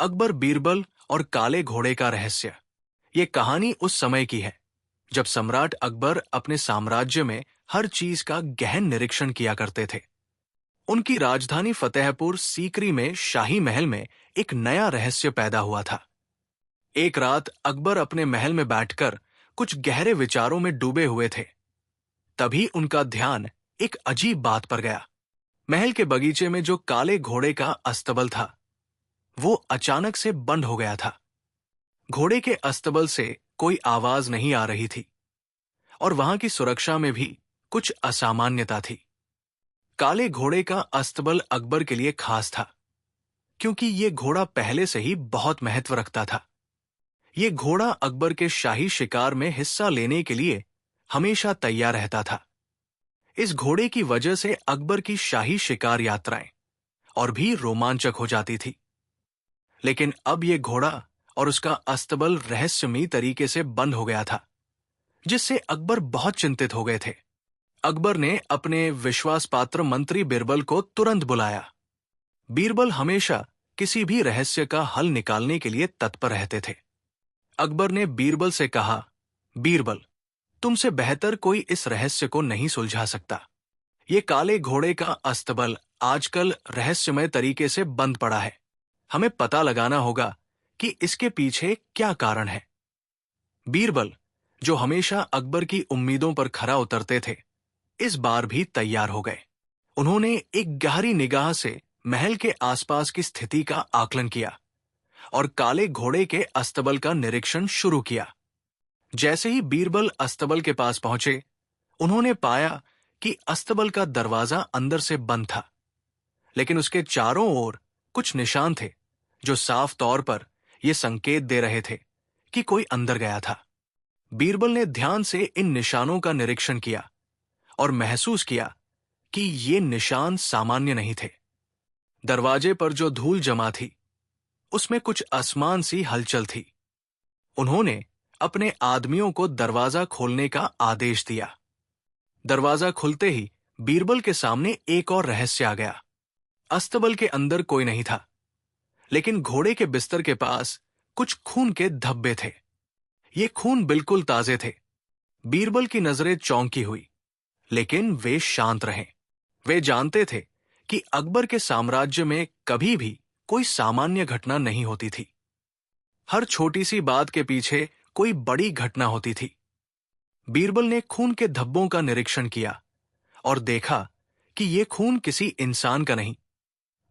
अकबर बीरबल और काले घोड़े का रहस्य। ये कहानी उस समय की है जब सम्राट अकबर अपने साम्राज्य में हर चीज का गहन निरीक्षण किया करते थे। उनकी राजधानी फतेहपुर सीकरी में शाही महल में एक नया रहस्य पैदा हुआ था। एक रात अकबर अपने महल में बैठकर कुछ गहरे विचारों में डूबे हुए थे। तभी उनका ध्यान एक अजीब बात पर गया। महल के बगीचे में जो काले घोड़े का अस्तबल था वो अचानक से बंद हो गया था। घोड़े के अस्तबल से कोई आवाज नहीं आ रही थी और वहां की सुरक्षा में भी कुछ असामान्यता थी। काले घोड़े का अस्तबल अकबर के लिए खास था क्योंकि ये घोड़ा पहले से ही बहुत महत्व रखता था। ये घोड़ा अकबर के शाही शिकार में हिस्सा लेने के लिए हमेशा तैयार रहता था। इस घोड़े की वजह से अकबर की शाही शिकार यात्राएं और भी रोमांचक हो जाती थी। लेकिन अब यह घोड़ा और उसका अस्तबल रहस्यमयी तरीके से बंद हो गया था, जिससे अकबर बहुत चिंतित हो गए थे। अकबर ने अपने विश्वास पात्र मंत्री बीरबल को तुरंत बुलाया। बीरबल हमेशा किसी भी रहस्य का हल निकालने के लिए तत्पर रहते थे। अकबर ने बीरबल से कहा, बीरबल, तुमसे बेहतर कोई इस रहस्य को नहीं सुलझा सकता। ये काले घोड़े का अस्तबल आजकल रहस्यमय तरीके से बंद पड़ा है। हमें पता लगाना होगा कि इसके पीछे क्या कारण है। बीरबल, जो हमेशा अकबर की उम्मीदों पर खरा उतरते थे, इस बार भी तैयार हो गए। उन्होंने एक गहरी निगाह से महल के आसपास की स्थिति का आकलन किया और काले घोड़े के अस्तबल का निरीक्षण शुरू किया। जैसे ही बीरबल अस्तबल के पास पहुंचे, उन्होंने पाया कि अस्तबल का दरवाजा अंदर से बंद था, लेकिन उसके चारों ओर कुछ निशान थे जो साफ तौर पर यह संकेत दे रहे थे कि कोई अंदर गया था। बीरबल ने ध्यान से इन निशानों का निरीक्षण किया और महसूस किया कि ये निशान सामान्य नहीं थे। दरवाजे पर जो धूल जमा थी, उसमें कुछ आसमान सी हलचल थी। उन्होंने अपने आदमियों को दरवाजा खोलने का आदेश दिया। दरवाजा खुलते ही बीरबल के सामने एक और रहस्य आ गया। अस्तबल के अंदर कोई नहीं था, लेकिन घोड़े के बिस्तर के पास कुछ खून के धब्बे थे। ये खून बिल्कुल ताजे थे। बीरबल की नजरें चौंकी हुई, लेकिन वे शांत रहे। वे जानते थे कि अकबर के साम्राज्य में कभी भी कोई सामान्य घटना नहीं होती थी। हर छोटी सी बात के पीछे कोई बड़ी घटना होती थी। बीरबल ने खून के धब्बों का निरीक्षण किया और देखा कि यह खून किसी इंसान का नहीं,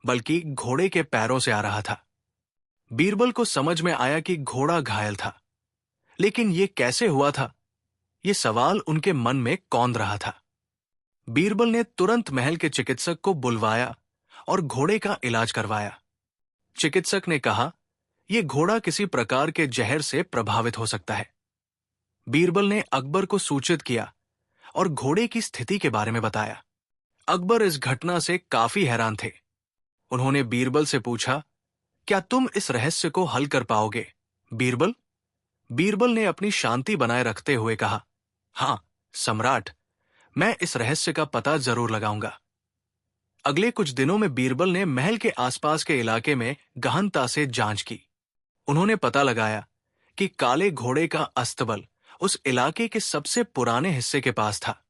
बल्कि घोड़े के पैरों से आ रहा था। बीरबल को समझ में आया कि घोड़ा घायल था, लेकिन यह कैसे हुआ था? यह सवाल उनके मन में कौंध रहा था। बीरबल ने तुरंत महल के चिकित्सक को बुलवाया और घोड़े का इलाज करवाया। चिकित्सक ने कहा, यह घोड़ा किसी प्रकार के जहर से प्रभावित हो सकता है। बीरबल ने अकबर को सूचित किया और घोड़े की स्थिति के बारे में बताया। अकबर इस घटना से काफी हैरान थे। उन्होंने बीरबल से पूछा, क्या तुम इस रहस्य को हल कर पाओगे, बीरबल? बीरबल ने अपनी शांति बनाए रखते हुए कहा, हां सम्राट, मैं इस रहस्य का पता जरूर लगाऊंगा। अगले कुछ दिनों में बीरबल ने महल के आसपास के इलाके में गहनता से जांच की। उन्होंने पता लगाया कि काले घोड़े का अस्तबल उस इलाके के सबसे पुराने हिस्से के पास था,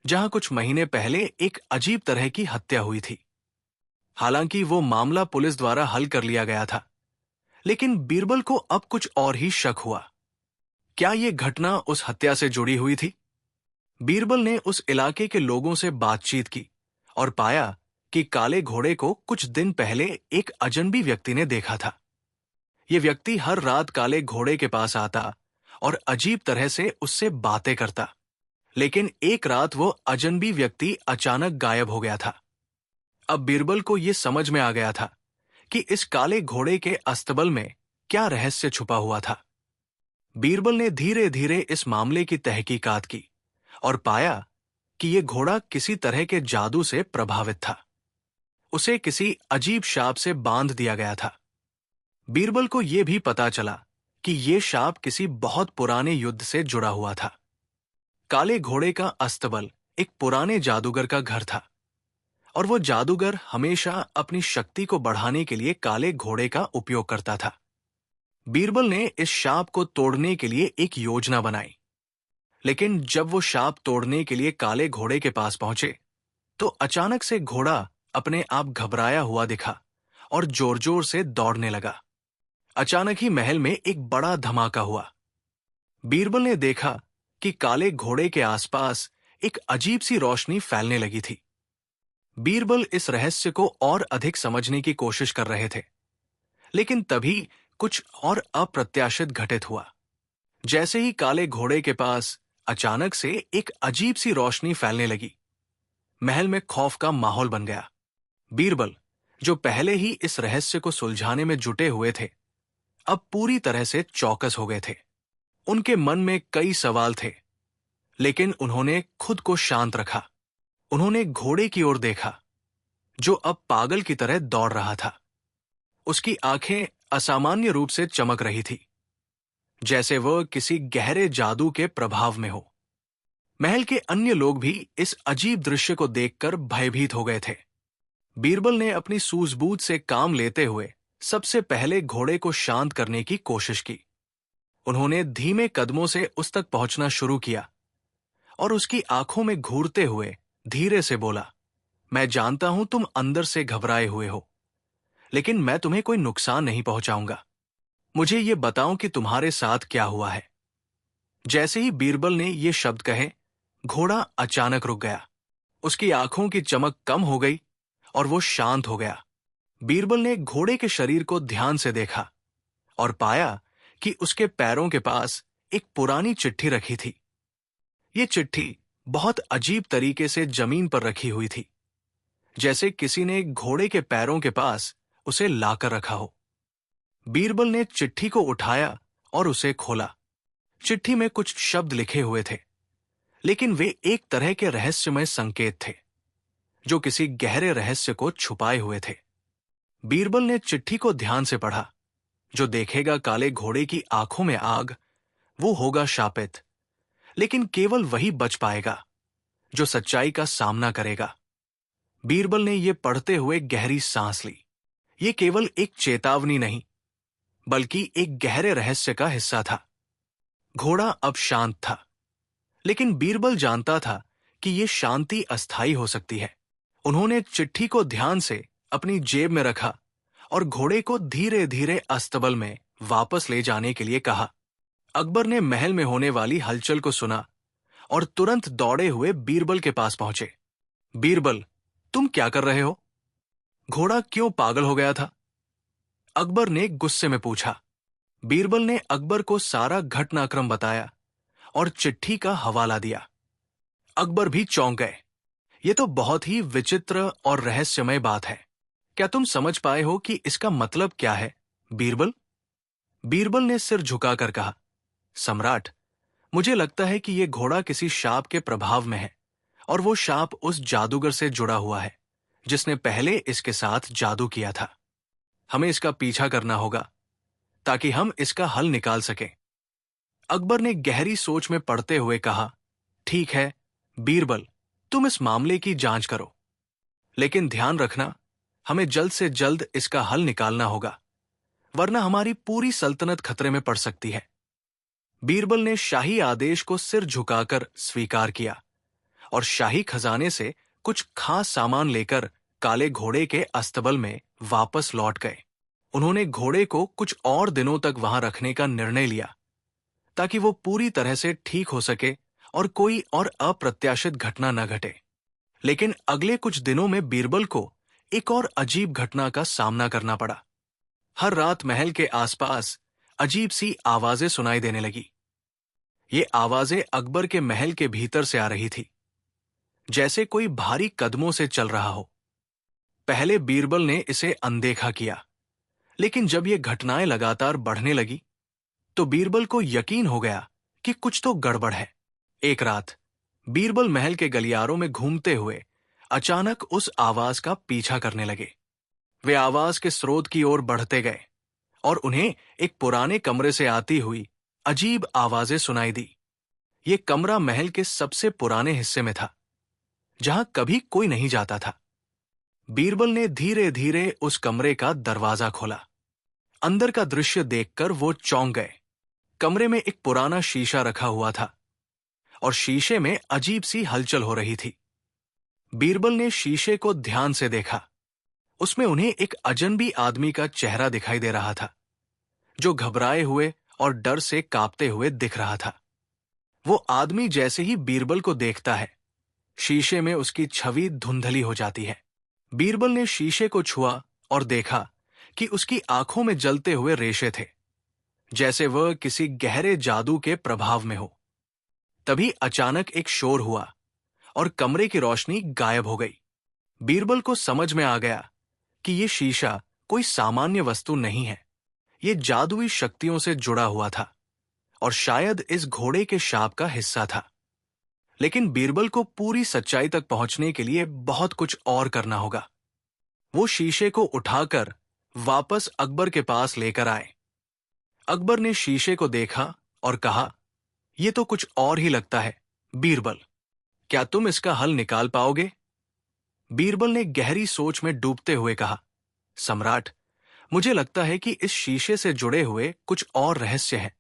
जहां कुछ महीने पहले एक अजीब तरह की हत्या हुई थी। हालांकि वो मामला पुलिस द्वारा हल कर लिया गया था, लेकिन बीरबल को अब कुछ और ही शक हुआ। क्या ये घटना उस हत्या से जुड़ी हुई थी? बीरबल ने उस इलाके के लोगों से बातचीत की और पाया कि काले घोड़े को कुछ दिन पहले एक अजनबी व्यक्ति ने देखा था। ये व्यक्ति हर रात काले घोड़े के पास आता और अजीब तरह से उससे बातें करता, लेकिन एक रात वो अजनबी व्यक्ति अचानक गायब हो गया था। अब बीरबल को यह समझ में आ गया था कि इस काले घोड़े के अस्तबल में क्या रहस्य छुपा हुआ था। बीरबल ने धीरे धीरे इस मामले की तहकीकात की और पाया कि यह घोड़ा किसी तरह के जादू से प्रभावित था। उसे किसी अजीब शाप से बांध दिया गया था। बीरबल को यह भी पता चला कि यह शाप किसी बहुत पुराने युद्ध से जुड़ा हुआ था। काले घोड़े का अस्तबल एक पुराने जादूगर का घर था। और वो जादूगर हमेशा अपनी शक्ति को बढ़ाने के लिए काले घोड़े का उपयोग करता था। बीरबल ने इस शाप को तोड़ने के लिए एक योजना बनाई, लेकिन जब वो शाप तोड़ने के लिए काले घोड़े के पास पहुंचे, तो अचानक से घोड़ा अपने आप घबराया हुआ दिखा और जोर जोर से दौड़ने लगा। अचानक ही महल में एक बड़ा धमाका हुआ। बीरबल ने देखा कि काले घोड़े के आसपास एक अजीब सी रोशनी फैलने लगी थी। बीरबल इस रहस्य को और अधिक समझने की कोशिश कर रहे थे, लेकिन तभी कुछ और अप्रत्याशित घटित हुआ। जैसे ही काले घोड़े के पास अचानक से एक अजीब सी रोशनी फैलने लगी, महल में खौफ का माहौल बन गया। बीरबल, जो पहले ही इस रहस्य को सुलझाने में जुटे हुए थे, अब पूरी तरह से चौकस हो गए थे। उनके मन में कई सवाल थे, लेकिन उन्होंने खुद को शांत रखा। उन्होंने घोड़े की ओर देखा, जो अब पागल की तरह दौड़ रहा था। उसकी आंखें असामान्य रूप से चमक रही थी, जैसे वह किसी गहरे जादू के प्रभाव में हो। महल के अन्य लोग भी इस अजीब दृश्य को देखकर भयभीत हो गए थे। बीरबल ने अपनी सूझबूझ से काम लेते हुए सबसे पहले घोड़े को शांत करने की कोशिश की। उन्होंने धीमे कदमों से उस तक पहुंचना शुरू किया और उसकी आंखों में घूरते हुए धीरे से बोला, मैं जानता हूं तुम अंदर से घबराए हुए हो, लेकिन मैं तुम्हें कोई नुकसान नहीं पहुंचाऊंगा। मुझे ये बताओ कि तुम्हारे साथ क्या हुआ है। जैसे ही बीरबल ने ये शब्द कहे, घोड़ा अचानक रुक गया। उसकी आंखों की चमक कम हो गई और वो शांत हो गया। बीरबल ने घोड़े के शरीर को ध्यान से देखा और पाया कि उसके पैरों के पास एक पुरानी चिट्ठी रखी थी। ये चिट्ठी बहुत अजीब तरीके से जमीन पर रखी हुई थी, जैसे किसी ने घोड़े के पैरों के पास उसे लाकर रखा हो। बीरबल ने चिट्ठी को उठाया और उसे खोला। चिट्ठी में कुछ शब्द लिखे हुए थे, लेकिन वे एक तरह के रहस्यमय संकेत थे, जो किसी गहरे रहस्य को छुपाए हुए थे। बीरबल ने चिट्ठी को ध्यान से पढ़ा। जो देखेगा काले घोड़े की आंखों में आग, वो होगा शापित, लेकिन केवल वही बच पाएगा जो सच्चाई का सामना करेगा। बीरबल ने यह पढ़ते हुए गहरी सांस ली। ये केवल एक चेतावनी नहीं, बल्कि एक गहरे रहस्य का हिस्सा था। घोड़ा अब शांत था, लेकिन बीरबल जानता था कि यह शांति अस्थायी हो सकती है। उन्होंने चिट्ठी को ध्यान से अपनी जेब में रखा और घोड़े को धीरे धीरे अस्तबल में वापस ले जाने के लिए कहा। अकबर ने महल में होने वाली हलचल को सुना और तुरंत दौड़े हुए बीरबल के पास पहुंचे। बीरबल, तुम क्या कर रहे हो? घोड़ा क्यों पागल हो गया था? अकबर ने गुस्से में पूछा। बीरबल ने अकबर को सारा घटनाक्रम बताया और चिट्ठी का हवाला दिया। अकबर भी चौंक गए। ये तो बहुत ही विचित्र और रहस्यमय बात है। क्या तुम समझ पाए हो कि इसका मतलब क्या है, बीरबल? बीरबल ने सिर झुकाकर कहा, सम्राट, मुझे लगता है कि यह घोड़ा किसी शाप के प्रभाव में है, और वो शाप उस जादूगर से जुड़ा हुआ है जिसने पहले इसके साथ जादू किया था। हमें इसका पीछा करना होगा ताकि हम इसका हल निकाल सकें। अकबर ने गहरी सोच में पड़ते हुए कहा, ठीक है बीरबल, तुम इस मामले की जांच करो, लेकिन ध्यान रखना, हमें जल्द से जल्द इसका हल निकालना होगा, वरना हमारी पूरी सल्तनत खतरे में पड़ सकती है। बीरबल ने शाही आदेश को सिर झुकाकर स्वीकार किया और शाही खजाने से कुछ खास सामान लेकर काले घोड़े के अस्तबल में वापस लौट गए। उन्होंने घोड़े को कुछ और दिनों तक वहां रखने का निर्णय लिया, ताकि वो पूरी तरह से ठीक हो सके और कोई और अप्रत्याशित घटना न घटे। लेकिन अगले कुछ दिनों में बीरबल को एक और अजीब घटना का सामना करना पड़ा। हर रात महल के आसपास अजीब सी आवाजें सुनाई देने लगी। ये आवाजें अकबर के महल के भीतर से आ रही थी, जैसे कोई भारी कदमों से चल रहा हो। पहले बीरबल ने इसे अनदेखा किया, लेकिन जब ये घटनाएं लगातार बढ़ने लगी, तो बीरबल को यकीन हो गया कि कुछ तो गड़बड़ है। एक रात बीरबल महल के गलियारों में घूमते हुए अचानक उस आवाज का पीछा करने लगे। वे आवाज के स्रोत की ओर बढ़ते गए और उन्हें एक पुराने कमरे से आती हुई अजीब आवाजें सुनाई दी। ये कमरा महल के सबसे पुराने हिस्से में था, जहां कभी कोई नहीं जाता था। बीरबल ने धीरे धीरे उस कमरे का दरवाजा खोला। अंदर का दृश्य देखकर वो चौंक गए। कमरे में एक पुराना शीशा रखा हुआ था और शीशे में अजीब सी हलचल हो रही थी। बीरबल ने शीशे को ध्यान से देखा। उसमें उन्हें एक अजनबी आदमी का चेहरा दिखाई दे रहा था, जो घबराए हुए और डर से कांपते हुए दिख रहा था। वो आदमी जैसे ही बीरबल को देखता है, शीशे में उसकी छवि धुंधली हो जाती है। बीरबल ने शीशे को छुआ और देखा कि उसकी आंखों में जलते हुए रेशे थे, जैसे वह किसी गहरे जादू के प्रभाव में हो। तभी अचानक एक शोर हुआ और कमरे की रोशनी गायब हो गई। बीरबल को समझ में आ गया कि यह शीशा कोई सामान्य वस्तु नहीं है। यह जादुई शक्तियों से जुड़ा हुआ था और शायद इस घोड़े के शाप का हिस्सा था। लेकिन बीरबल को पूरी सच्चाई तक पहुंचने के लिए बहुत कुछ और करना होगा। वो शीशे को उठाकर वापस अकबर के पास लेकर आए। अकबर ने शीशे को देखा और कहा, यह तो कुछ और ही लगता है। बीरबल, क्या तुम इसका हल निकाल पाओगे? बीरबल ने गहरी सोच में डूबते हुए कहा, सम्राट, मुझे लगता है कि इस शीशे से जुड़े हुए कुछ और रहस्य हैं,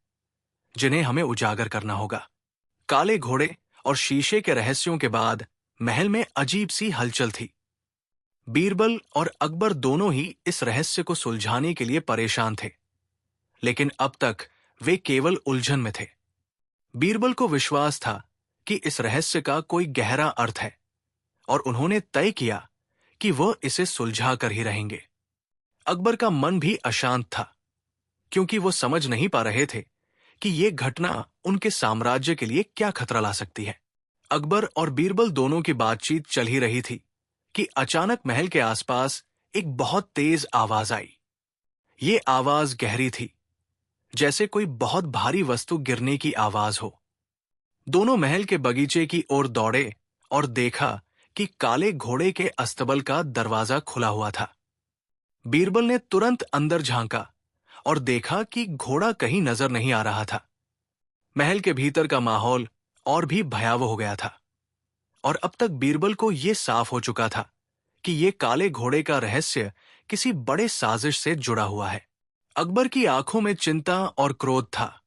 जिन्हें हमें उजागर करना होगा। काले घोड़े और शीशे के रहस्यों के बाद महल में अजीब सी हलचल थी। बीरबल और अकबर दोनों ही इस रहस्य को सुलझाने के लिए परेशान थे, लेकिन अब तक वे केवल उलझन में थे। बीरबल को विश्वास था कि इस रहस्य का कोई गहरा अर्थ है और उन्होंने तय किया कि वह इसे सुलझा कर ही रहेंगे। अकबर का मन भी अशांत था, क्योंकि वो समझ नहीं पा रहे थे कि ये घटना उनके साम्राज्य के लिए क्या खतरा ला सकती है। अकबर और बीरबल दोनों की बातचीत चल ही रही थी कि अचानक महल के आसपास एक बहुत तेज आवाज आई। ये आवाज गहरी थी, जैसे कोई बहुत भारी वस्तु गिरने की आवाज हो। दोनों महल के बगीचे की ओर दौड़े और देखा कि काले घोड़े के अस्तबल का दरवाजा खुला हुआ था। बीरबल ने तुरंत अंदर झांका और देखा कि घोड़ा कहीं नजर नहीं आ रहा था। महल के भीतर का माहौल और भी भयावह हो गया था और अब तक बीरबल को यह साफ हो चुका था कि यह काले घोड़े का रहस्य किसी बड़े साजिश से जुड़ा हुआ है। अकबर की आंखों में चिंता और क्रोध था।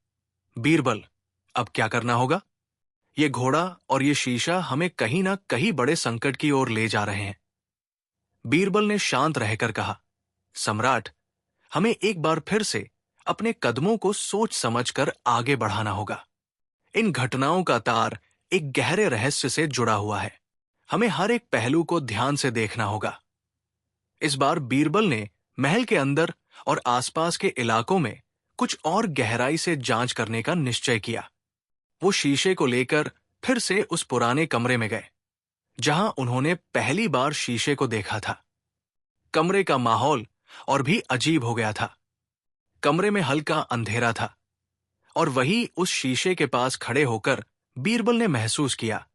बीरबल, अब क्या करना होगा? यह घोड़ा और यह शीशा हमें कहीं ना कहीं बड़े संकट की ओर ले जा रहे हैं। बीरबल ने शांत रहकर कहा, सम्राट, हमें एक बार फिर से अपने कदमों को सोच समझकर आगे बढ़ाना होगा। इन घटनाओं का तार एक गहरे रहस्य से जुड़ा हुआ है। हमें हर एक पहलू को ध्यान से देखना होगा। इस बार बीरबल ने महल के अंदर और आसपास के इलाकों में कुछ और गहराई से जांच करने का निश्चय किया। वो शीशे को लेकर फिर से उस पुराने कमरे में गए, जहां उन्होंने पहली बार शीशे को देखा था। कमरे का माहौल और भी अजीब हो गया था। कमरे में हल्का अंधेरा था और वही उस शीशे के पास खड़े होकर बीरबल ने महसूस किया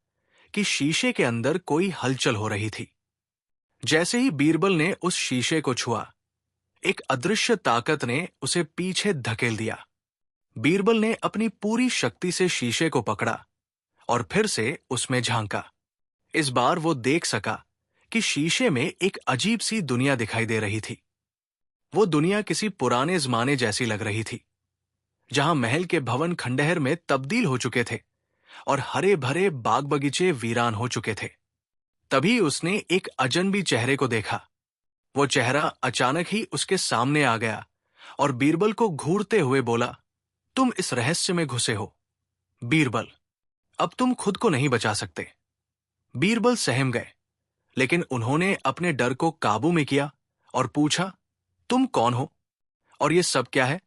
कि शीशे के अंदर कोई हलचल हो रही थी। जैसे ही बीरबल ने उस शीशे को छुआ, एक अदृश्य ताकत ने उसे पीछे धकेल दिया। बीरबल ने अपनी पूरी शक्ति से शीशे को पकड़ा और फिर से उसमें झांका। इस बार वो देख सका कि शीशे में एक अजीब सी दुनिया दिखाई दे रही थी। वो दुनिया किसी पुराने जमाने जैसी लग रही थी, जहां महल के भवन खंडहर में तब्दील हो चुके थे और हरे भरे बाग बगीचे वीरान हो चुके थे। तभी उसने एक अजनबी चेहरे को देखा। वो चेहरा अचानक ही उसके सामने आ गया और बीरबल को घूरते हुए बोला, तुम इस रहस्य में घुसे हो। बीरबल, अब तुम खुद को नहीं बचा सकते। बीरबल सहम गए, लेकिन उन्होंने अपने डर को काबू में किया और पूछा, तुम कौन हो और ये सब क्या है?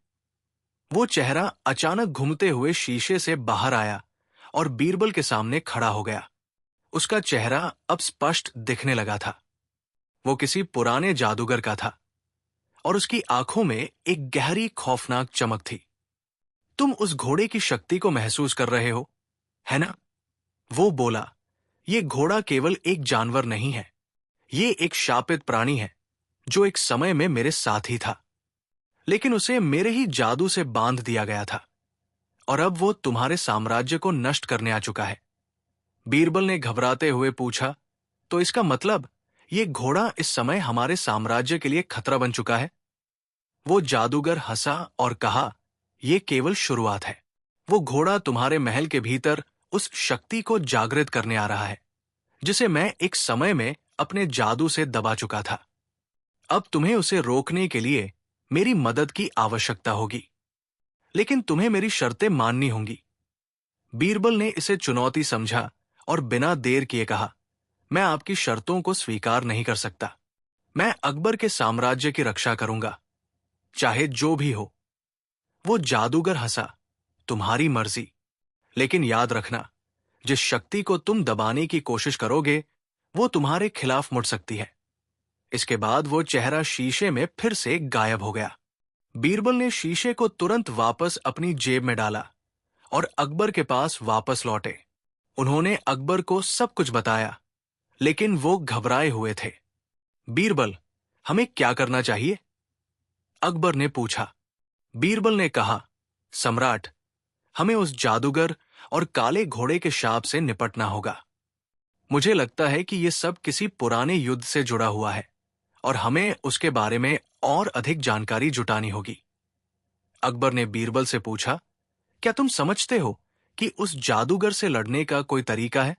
वो चेहरा अचानक घूमते हुए शीशे से बाहर आया और बीरबल के सामने खड़ा हो गया। उसका चेहरा अब स्पष्ट दिखने लगा था। वो किसी पुराने जादूगर का था और उसकी आंखों में एक गहरी खौफनाक चमक थी। तुम उस घोड़े की शक्ति को महसूस कर रहे हो, है ना? वो बोला, ये घोड़ा केवल एक जानवर नहीं है। ये एक शापित प्राणी है जो एक समय में मेरे साथ ही था, लेकिन उसे मेरे ही जादू से बांध दिया गया था और अब वो तुम्हारे साम्राज्य को नष्ट करने आ चुका है। बीरबल ने घबराते हुए पूछा, तो इसका मतलब ये घोड़ा इस समय हमारे साम्राज्य के लिए खतरा बन चुका है। वो जादूगर हंसा और कहा, यह केवल शुरुआत है। वो घोड़ा तुम्हारे महल के भीतर उस शक्ति को जागृत करने आ रहा है जिसे मैं एक समय में अपने जादू से दबा चुका था। अब तुम्हें उसे रोकने के लिए मेरी मदद की आवश्यकता होगी, लेकिन तुम्हें मेरी शर्तें माननी होंगी। बीरबल ने इसे चुनौती समझा और बिना देर किए कहा, मैं आपकी शर्तों को स्वीकार नहीं कर सकता। मैं अकबर के साम्राज्य की रक्षा करूंगा, चाहे जो भी हो। वो जादूगर हंसा, तुम्हारी मर्जी, लेकिन याद रखना, जिस शक्ति को तुम दबाने की कोशिश करोगे वो तुम्हारे खिलाफ मुड़ सकती है। इसके बाद वो चेहरा शीशे में फिर से गायब हो गया। बीरबल ने शीशे को तुरंत वापस अपनी जेब में डाला और अकबर के पास वापस लौटे। उन्होंने अकबर को सब कुछ बताया, लेकिन वो घबराए हुए थे। बीरबल, हमें क्या करना चाहिए? अकबर ने पूछा। बीरबल ने कहा, सम्राट, हमें उस जादूगर और काले घोड़े के शाप से निपटना होगा। मुझे लगता है कि यह सब किसी पुराने युद्ध से जुड़ा हुआ है और हमें उसके बारे में और अधिक जानकारी जुटानी होगी। अकबर ने बीरबल से पूछा, क्या तुम समझते हो कि उस जादूगर से लड़ने का कोई तरीका है?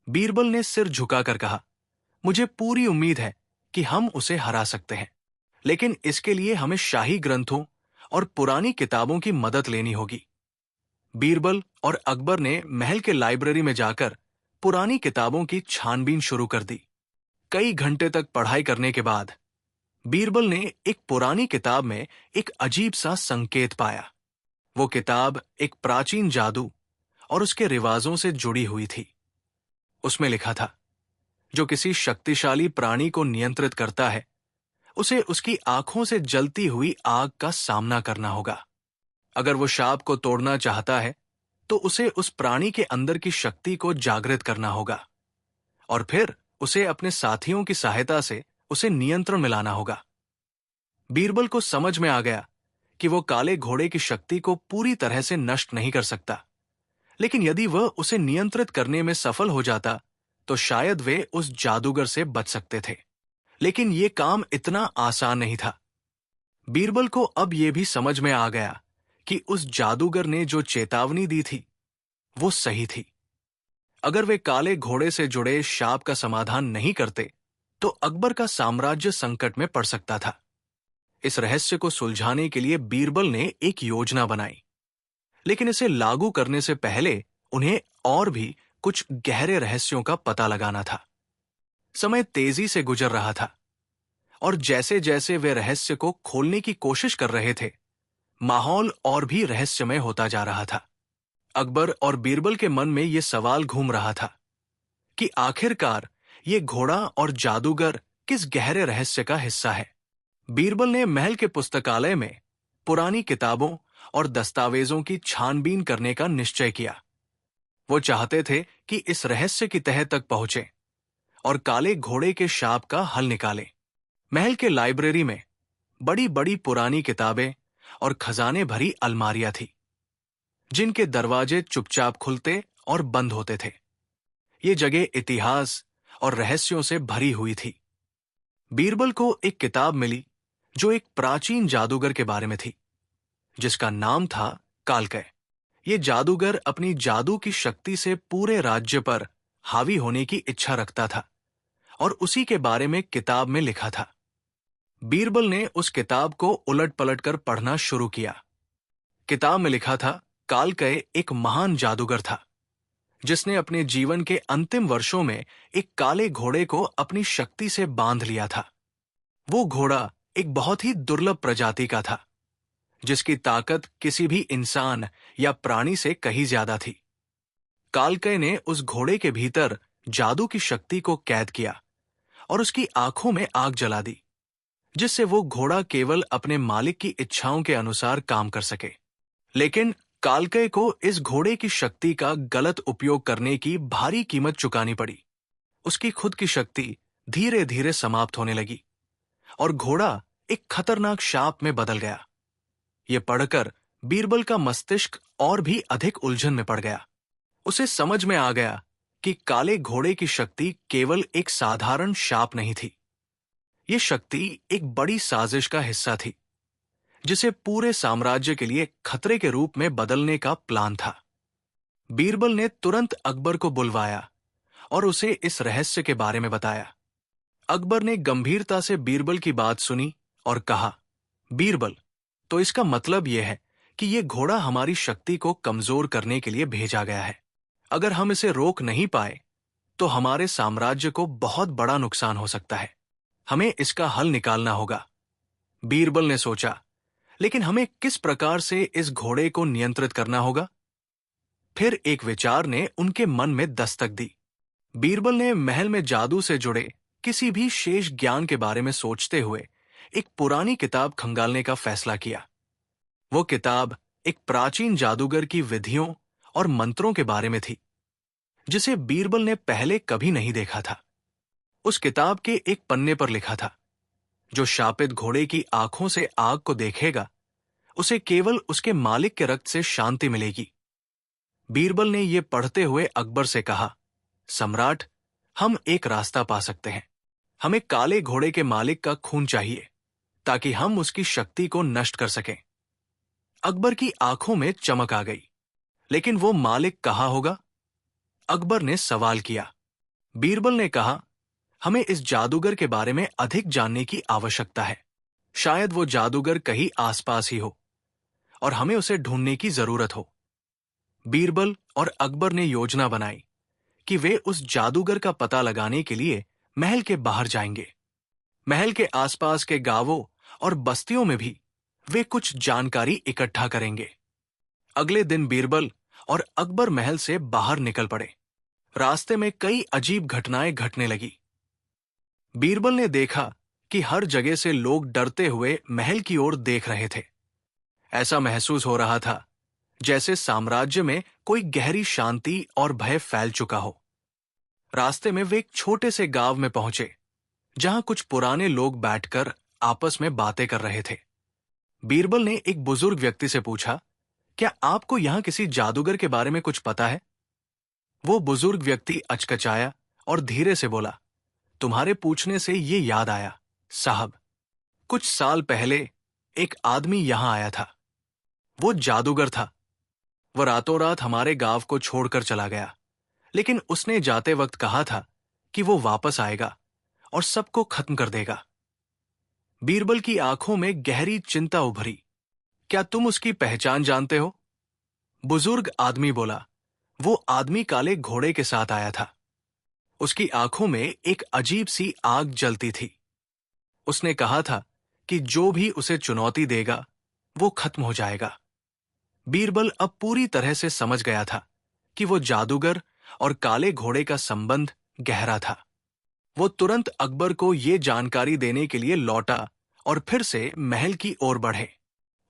बीरबल ने सिर झुकाकर कहा, मुझे पूरी उम्मीद है कि हम उसे हरा सकते हैं, लेकिन इसके लिए हमें शाही ग्रंथों और पुरानी किताबों की मदद लेनी होगी। बीरबल और अकबर ने महल के लाइब्रेरी में जाकर पुरानी किताबों की छानबीन शुरू कर दी। कई घंटे तक पढ़ाई करने के बाद बीरबल ने एक पुरानी किताब में एक अजीब सा संकेत पाया। वो किताब एक प्राचीन जादू और उसके रिवाजों से जुड़ी हुई थी। उसमें लिखा था, जो किसी शक्तिशाली प्राणी को नियंत्रित करता है उसे उसकी आंखों से जलती हुई आग का सामना करना होगा। अगर वो शाप को तोड़ना चाहता है तो उसे उस प्राणी के अंदर की शक्ति को जागृत करना होगा और फिर उसे अपने साथियों की सहायता से उसे नियंत्रण में लाना होगा। बीरबल को समझ में आ गया कि वो काले घोड़े की शक्ति को पूरी तरह से नष्ट नहीं कर सकता, लेकिन यदि वह उसे नियंत्रित करने में सफल हो जाता तो शायद वे उस जादूगर से बच सकते थे। लेकिन यह काम इतना आसान नहीं था। बीरबल को अब यह भी समझ में आ गया कि उस जादूगर ने जो चेतावनी दी थी वो सही थी। अगर वे काले घोड़े से जुड़े शाप का समाधान नहीं करते तो अकबर का साम्राज्य संकट में पड़ सकता था। इस रहस्य को सुलझाने के लिए बीरबल ने एक योजना बनाई, लेकिन इसे लागू करने से पहले उन्हें और भी कुछ गहरे रहस्यों का पता लगाना था। समय तेजी से गुजर रहा था और जैसे जैसे वे रहस्य को खोलने की कोशिश कर रहे थे, माहौल और भी रहस्यमय होता जा रहा था। अकबर और बीरबल के मन में यह सवाल घूम रहा था कि आखिरकार ये घोड़ा और जादूगर किस गहरे रहस्य का हिस्सा है। बीरबल ने महल के पुस्तकालय में पुरानी किताबों और दस्तावेजों की छानबीन करने का निश्चय किया। वो चाहते थे कि इस रहस्य की तह तक पहुंचे और काले घोड़े के शाप का हल निकालें। महल के लाइब्रेरी में बड़ी बड़ी पुरानी किताबें और खजाने भरी अलमारियां थी, जिनके दरवाजे चुपचाप खुलते और बंद होते थे। ये जगह इतिहास और रहस्यों से भरी हुई थी। बीरबल को एक किताब मिली जो एक प्राचीन जादूगर के बारे में थी, जिसका नाम था कालकय। ये जादूगर अपनी जादू की शक्ति से पूरे राज्य पर हावी होने की इच्छा रखता था और उसी के बारे में किताब में लिखा था। बीरबल ने उस किताब को उलट पलट कर पढ़ना शुरू किया। किताब में लिखा था, कालकय एक महान जादूगर था जिसने अपने जीवन के अंतिम वर्षों में एक काले घोड़े को अपनी शक्ति से बांध लिया था। वो घोड़ा एक बहुत ही दुर्लभ प्रजाति का था, जिसकी ताकत किसी भी इंसान या प्राणी से कहीं ज्यादा थी। कालकय ने उस घोड़े के भीतर जादू की शक्ति को कैद किया और उसकी आंखों में आग जला दी, जिससे वो घोड़ा केवल अपने मालिक की इच्छाओं के अनुसार काम कर सके। लेकिन कालकय को इस घोड़े की शक्ति का गलत उपयोग करने की भारी कीमत चुकानी पड़ी। उसकी खुद की शक्ति धीरे धीरे समाप्त होने लगी और घोड़ा एक खतरनाक शाप में बदल गया। यह पढ़कर बीरबल का मस्तिष्क और भी अधिक उलझन में पड़ गया। उसे समझ में आ गया कि काले घोड़े की शक्ति केवल एक साधारण शाप नहीं थी। ये शक्ति एक बड़ी साजिश का हिस्सा थी, जिसे पूरे साम्राज्य के लिए खतरे के रूप में बदलने का प्लान था। बीरबल ने तुरंत अकबर को बुलवाया और उसे इस रहस्य के बारे में बताया। अकबर ने गंभीरता से बीरबल की बात सुनी और कहा, बीरबल, तो इसका मतलब यह है कि यह घोड़ा हमारी शक्ति को कमजोर करने के लिए भेजा गया है। अगर हम इसे रोक नहीं पाए तो हमारे साम्राज्य को बहुत बड़ा नुकसान हो सकता है। हमें इसका हल निकालना होगा। बीरबल ने सोचा, लेकिन हमें किस प्रकार से इस घोड़े को नियंत्रित करना होगा? फिर एक विचार ने उनके मन में दस्तक दी। बीरबल ने महल में जादू से जुड़े किसी भी शेष ज्ञान के बारे में सोचते हुए एक पुरानी किताब खंगालने का फैसला किया। वो किताब एक प्राचीन जादूगर की विधियों और मंत्रों के बारे में थी, जिसे बीरबल ने पहले कभी नहीं देखा था। उस किताब के एक पन्ने पर लिखा था, जो शापित घोड़े की आंखों से आग को देखेगा, उसे केवल उसके मालिक के रक्त से शांति मिलेगी। बीरबल ने यह पढ़ते हुए अकबर से कहा, सम्राट, हम एक रास्ता पा सकते हैं। हमें काले घोड़े के मालिक का खून चाहिए, ताकि हम उसकी शक्ति को नष्ट कर सकें। अकबर की आंखों में चमक आ गई। लेकिन वो मालिक कहाँ होगा? अकबर ने सवाल किया। बीरबल ने कहा, हमें इस जादूगर के बारे में अधिक जानने की आवश्यकता है। शायद वो जादूगर कहीं आसपास ही हो और हमें उसे ढूंढने की जरूरत हो। बीरबल और अकबर ने योजना बनाई कि वे उस जादूगर का पता लगाने के लिए महल के बाहर जाएंगे। महल के आसपास के गांवों और बस्तियों में भी वे कुछ जानकारी इकट्ठा करेंगे। अगले दिन बीरबल और अकबर महल से बाहर निकल पड़े। रास्ते में कई अजीब घटनाएं घटने लगी। बीरबल ने देखा कि हर जगह से लोग डरते हुए महल की ओर देख रहे थे। ऐसा महसूस हो रहा था जैसे साम्राज्य में कोई गहरी शांति और भय फैल चुका हो। रास्ते में वे एक छोटे से गांव में पहुंचे, जहां कुछ पुराने लोग बैठकर आपस में बातें कर रहे थे। बीरबल ने एक बुजुर्ग व्यक्ति से पूछा, क्या आपको यहां किसी जादूगर के बारे में कुछ पता है? वो बुजुर्ग व्यक्ति अचकचाया और धीरे से बोला, तुम्हारे पूछने से ये याद आया, साहब, कुछ साल पहले एक आदमी यहां आया था। वो जादूगर था। वह रातों रात हमारे गांव को छोड़कर चला गया, लेकिन उसने जाते वक्त कहा था कि वो वापस आएगा और सबको खत्म कर देगा। बीरबल की आंखों में गहरी चिंता उभरी। क्या तुम उसकी पहचान जानते हो? बुजुर्ग आदमी बोला, वो आदमी काले घोड़े के साथ आया था। उसकी आंखों में एक अजीब सी आग जलती थी। उसने कहा था कि जो भी उसे चुनौती देगा वो खत्म हो जाएगा। बीरबल अब पूरी तरह से समझ गया था कि वो जादूगर और काले घोड़े का संबंध गहरा था। वो तुरंत अकबर को ये जानकारी देने के लिए लौटा और फिर से महल की ओर बढ़े।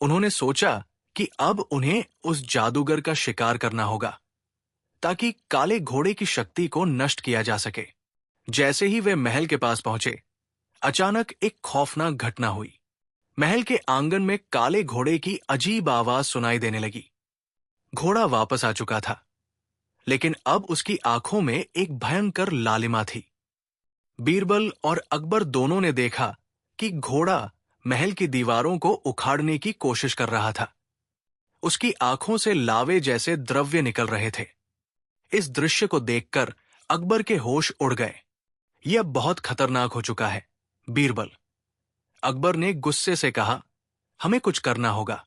उन्होंने सोचा कि अब उन्हें उस जादूगर का शिकार करना होगा, ताकि काले घोड़े की शक्ति को नष्ट किया जा सके। जैसे ही वे महल के पास पहुंचे, अचानक एक खौफनाक घटना हुई। महल के आंगन में काले घोड़े की अजीब आवाज सुनाई देने लगी। घोड़ा वापस आ चुका था, लेकिन अब उसकी आंखों में एक भयंकर लालिमा थी। बीरबल और अकबर दोनों ने देखा कि घोड़ा महल की दीवारों को उखाड़ने की कोशिश कर रहा था। उसकी आंखों से लावे जैसे द्रव्य निकल रहे थे। इस दृश्य को देखकर अकबर के होश उड़ गए। यह अब बहुत खतरनाक हो चुका है, बीरबल। अकबर ने गुस्से से कहा, हमें कुछ करना होगा।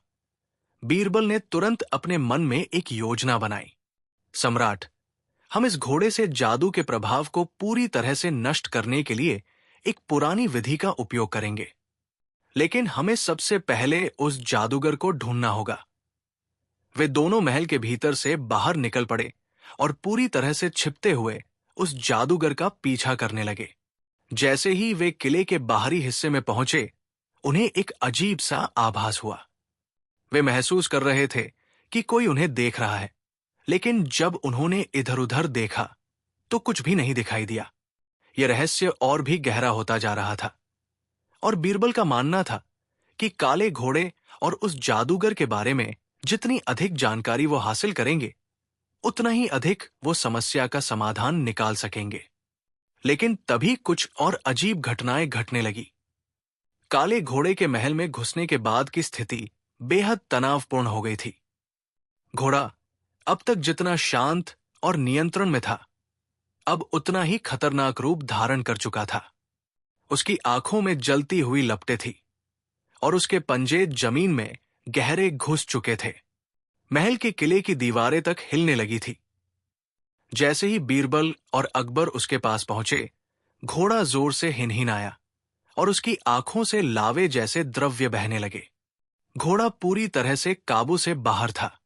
बीरबल ने तुरंत अपने मन में एक योजना बनाई। सम्राट, हम इस घोड़े से जादू के प्रभाव को पूरी तरह से नष्ट करने के लिए एक पुरानी विधि का उपयोग करेंगे, लेकिन हमें सबसे पहले उस जादूगर को ढूंढना होगा। वे दोनों महल के भीतर से बाहर निकल पड़े और पूरी तरह से छिपते हुए उस जादूगर का पीछा करने लगे। जैसे ही वे किले के बाहरी हिस्से में पहुंचे, उन्हें एक अजीब सा आभास हुआ। वे महसूस कर रहे थे कि कोई उन्हें देख रहा है, लेकिन जब उन्होंने इधर उधर देखा तो कुछ भी नहीं दिखाई दिया। यह रहस्य और भी गहरा होता जा रहा था, और बीरबल का मानना था कि काले घोड़े और उस जादूगर के बारे में जितनी अधिक जानकारी वो हासिल करेंगे, उतना ही अधिक वो समस्या का समाधान निकाल सकेंगे। लेकिन तभी कुछ और अजीब घटनाएं घटने लगी। काले घोड़े के महल में घुसने के बाद की स्थिति बेहद तनावपूर्ण हो गई थी। घोड़ा अब तक जितना शांत और नियंत्रण में था, अब उतना ही खतरनाक रूप धारण कर चुका था। उसकी आंखों में जलती हुई लपटें थी और उसके पंजे जमीन में गहरे घुस चुके थे। महल के किले की दीवारें तक हिलने लगी थी। जैसे ही बीरबल और अकबर उसके पास पहुंचे, घोड़ा जोर से हिनहिनाया और उसकी आंखों से लावे जैसे द्रव्य बहने लगे। घोड़ा पूरी तरह से काबू से बाहर था।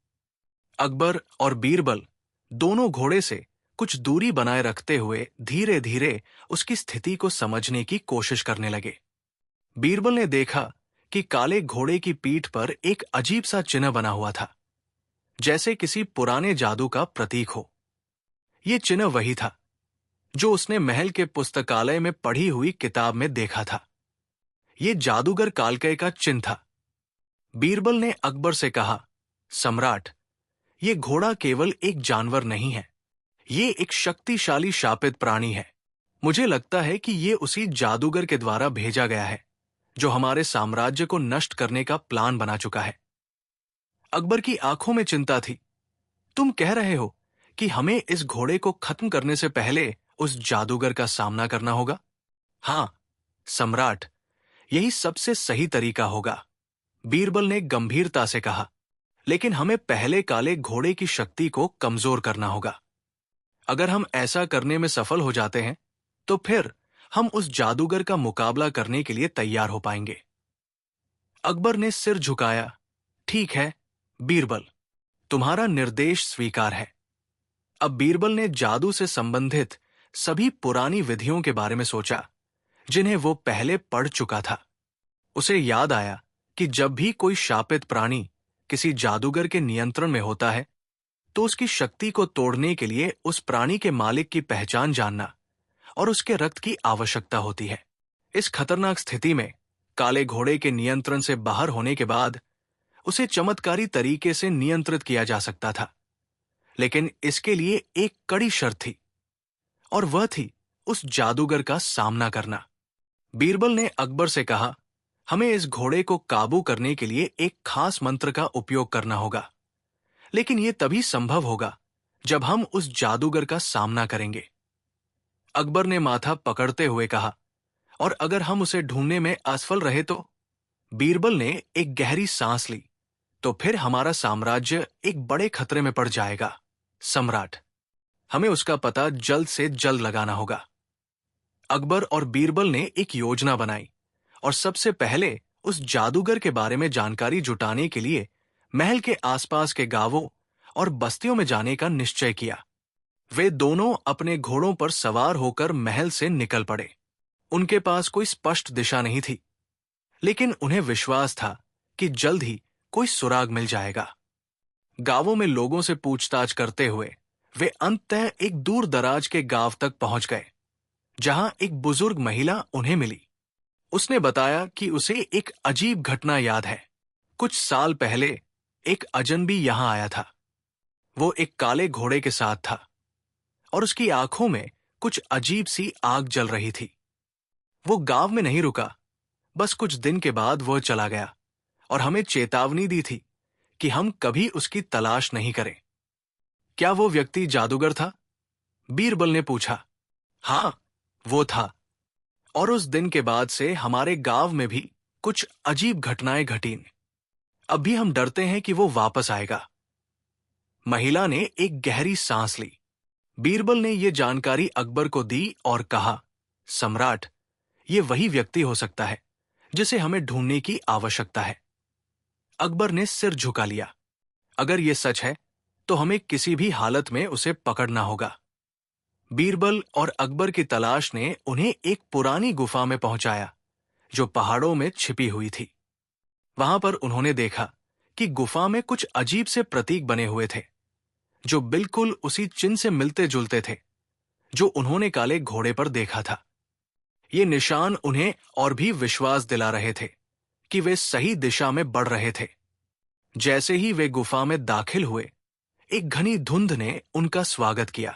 अकबर और बीरबल दोनों घोड़े से कुछ दूरी बनाए रखते हुए धीरे धीरे उसकी स्थिति को समझने की कोशिश करने लगे। बीरबल ने देखा कि काले घोड़े की पीठ पर एक अजीब सा चिन्ह बना हुआ था, जैसे किसी पुराने जादू का प्रतीक हो। यह चिन्ह वही था जो उसने महल के पुस्तकालय में पढ़ी हुई किताब में देखा था। यह जादूगर कालकय का चिन्ह था। बीरबल ने अकबर से कहा, सम्राट, यह घोड़ा केवल एक जानवर नहीं है, यह एक शक्तिशाली शापित प्राणी है। मुझे लगता है कि यह उसी जादूगर के द्वारा भेजा गया है जो हमारे साम्राज्य को नष्ट करने का प्लान बना चुका है। अकबर की आंखों में चिंता थी। तुम कह रहे हो कि हमें इस घोड़े को खत्म करने से पहले उस जादूगर का सामना करना होगा? हाँ सम्राट, यही सबसे सही तरीका होगा, बीरबल ने गंभीरता से कहा। लेकिन हमें पहले काले घोड़े की शक्ति को कमजोर करना होगा। अगर हम ऐसा करने में सफल हो जाते हैं तो फिर हम उस जादूगर का मुकाबला करने के लिए तैयार हो पाएंगे। अकबर ने सिर झुकाया। ठीक है बीरबल, तुम्हारा निर्देश स्वीकार है। अब बीरबल ने जादू से संबंधित सभी पुरानी विधियों के बारे में सोचा जिन्हें वो पहले पढ़ चुका था। उसे याद आया कि जब भी कोई शापित प्राणी किसी जादूगर के नियंत्रण में होता है तो उसकी शक्ति को तोड़ने के लिए उस प्राणी के मालिक की पहचान जानना और उसके रक्त की आवश्यकता होती है। इस खतरनाक स्थिति में काले घोड़े के नियंत्रण से बाहर होने के बाद उसे चमत्कारी तरीके से नियंत्रित किया जा सकता था। लेकिन इसके लिए एक कड़ी शर्त थी और वह थी उस जादूगर का सामना करना। बीरबल ने अकबर से कहा, हमें इस घोड़े को काबू करने के लिए एक खास मंत्र का उपयोग करना होगा, लेकिन यह तभी संभव होगा जब हम उस जादूगर का सामना करेंगे। अकबर ने माथा पकड़ते हुए कहा, और अगर हम उसे ढूंढने में असफल रहे तो? बीरबल ने एक गहरी सांस ली। तो फिर हमारा साम्राज्य एक बड़े खतरे में पड़ जाएगा सम्राट। हमें उसका पता जल्द से जल्द लगाना होगा। अकबर और बीरबल ने एक योजना बनाई और सबसे पहले उस जादूगर के बारे में जानकारी जुटाने के लिए महल के आसपास के गांवों और बस्तियों में जाने का निश्चय किया। वे दोनों अपने घोड़ों पर सवार होकर महल से निकल पड़े। उनके पास कोई स्पष्ट दिशा नहीं थी, लेकिन उन्हें विश्वास था कि जल्द ही कोई सुराग मिल जाएगा। गांवों में लोगों से पूछताछ करते हुए वे अंततः एक दूर दराज के गांव तक पहुंच गए, जहां एक बुजुर्ग महिला उन्हें मिली। उसने बताया कि उसे एक अजीब घटना याद है। कुछ साल पहले एक अजनबी यहां आया था। वो एक काले घोड़े के साथ था और उसकी आंखों में कुछ अजीब सी आग जल रही थी। वो गांव में नहीं रुका, बस कुछ दिन के बाद वह चला गया और हमें चेतावनी दी थी कि हम कभी उसकी तलाश नहीं करें। क्या वो व्यक्ति जादूगर था? बीरबल ने पूछा। हाँ, वो था। और उस दिन के बाद से हमारे गांव में भी कुछ अजीब घटनाएं घटीं। अब भी हम डरते हैं कि वो वापस आएगा। महिला ने एक गहरी सांस ली। बीरबल ने यह जानकारी अकबर को दी और कहा, सम्राट, ये वही व्यक्ति हो सकता है जिसे हमें ढूंढने की आवश्यकता है। अकबर ने सिर झुका लिया। अगर यह सच है तो हमें किसी भी हालत में उसे पकड़ना होगा। बीरबल और अकबर की तलाश ने उन्हें एक पुरानी गुफा में पहुंचाया जो पहाड़ों में छिपी हुई थी। वहां पर उन्होंने देखा कि गुफा में कुछ अजीब से प्रतीक बने हुए थे जो बिल्कुल उसी चिन्ह से मिलते जुलते थे जो उन्होंने काले घोड़े पर देखा था। ये निशान उन्हें और भी विश्वास दिला रहे थे कि वे सही दिशा में बढ़ रहे थे। जैसे ही वे गुफा में दाखिल हुए, एक घनी धुंध ने उनका स्वागत किया।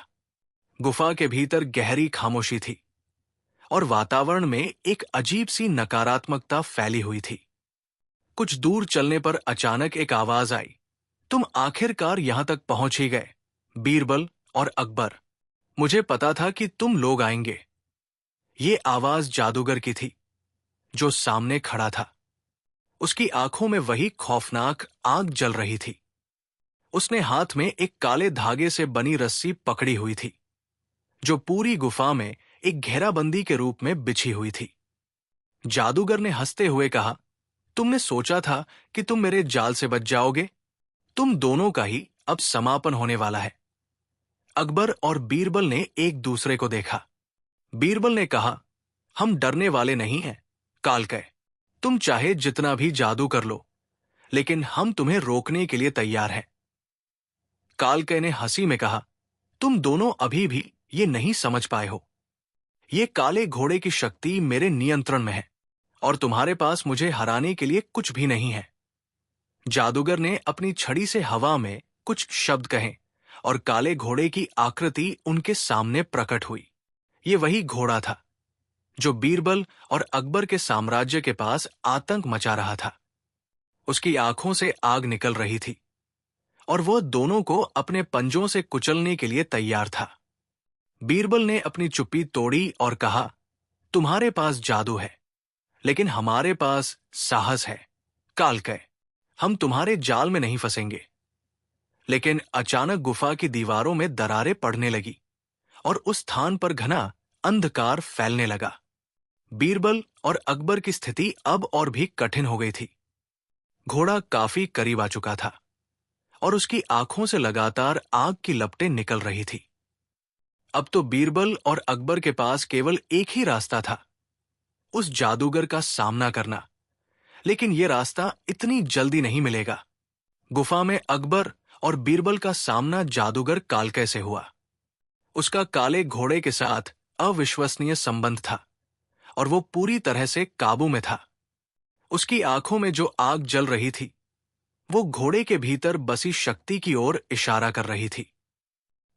गुफा के भीतर गहरी खामोशी थी और वातावरण में एक अजीब सी नकारात्मकता फैली हुई थी। कुछ दूर चलने पर अचानक एक आवाज आई, तुम आखिरकार यहां तक पहुंच ही गए, बीरबल और अकबर। मुझे पता था कि तुम लोग आएंगे। ये आवाज जादूगर की थी, जो सामने खड़ा था। उसकी आंखों में वही खौफनाक आग जल रही थी। उसने हाथ में एक काले धागे से बनी रस्सी पकड़ी हुई थी, जो पूरी गुफा में एक घेराबंदी के रूप में बिछी हुई थी। जादूगर ने हंसते हुए कहा, तुमने सोचा था कि तुम मेरे जाल से बच जाओगे? तुम दोनों का ही अब समापन होने वाला है। अकबर और बीरबल ने एक दूसरे को देखा। बीरबल ने कहा, हम डरने वाले नहीं हैं, कालकय। तुम चाहे जितना भी जादू कर लो, लेकिन हम तुम्हें रोकने के लिए तैयार हैं। कालकय ने हंसी में कहा, तुम दोनों अभी भी ये नहीं समझ पाए हो। ये काले घोड़े की शक्ति मेरे नियंत्रण में है और तुम्हारे पास मुझे हराने के लिए कुछ भी नहीं है। जादूगर ने अपनी छड़ी से हवा में कुछ शब्द कहे और काले घोड़े की आकृति उनके सामने प्रकट हुई। ये वही घोड़ा था जो बीरबल और अकबर के साम्राज्य के पास आतंक मचा रहा था। उसकी आंखों से आग निकल रही थी और वह दोनों को अपने पंजों से कुचलने के लिए तैयार था। बीरबल ने अपनी चुप्पी तोड़ी और कहा, तुम्हारे पास जादू है, लेकिन हमारे पास साहस है, कालकय। हम तुम्हारे जाल में नहीं फंसेंगे। लेकिन अचानक गुफा की दीवारों में दरारें पड़ने लगी और उस स्थान पर घना अंधकार फैलने लगा। बीरबल और अकबर की स्थिति अब और भी कठिन हो गई थी। घोड़ा काफी करीब आ चुका था और उसकी आंखों से लगातार आग की लपटें निकल रही थी। अब तो बीरबल और अकबर के पास केवल एक ही रास्ता था, उस जादूगर का सामना करना। लेकिन यह रास्ता इतनी जल्दी नहीं मिलेगा। गुफा में अकबर और बीरबल का सामना जादूगर कालकय से हुआ। उसका काले घोड़े के साथ अविश्वसनीय संबंध था और वो पूरी तरह से काबू में था। उसकी आंखों में जो आग जल रही थी, वो घोड़े के भीतर बसी शक्ति की ओर इशारा कर रही थी।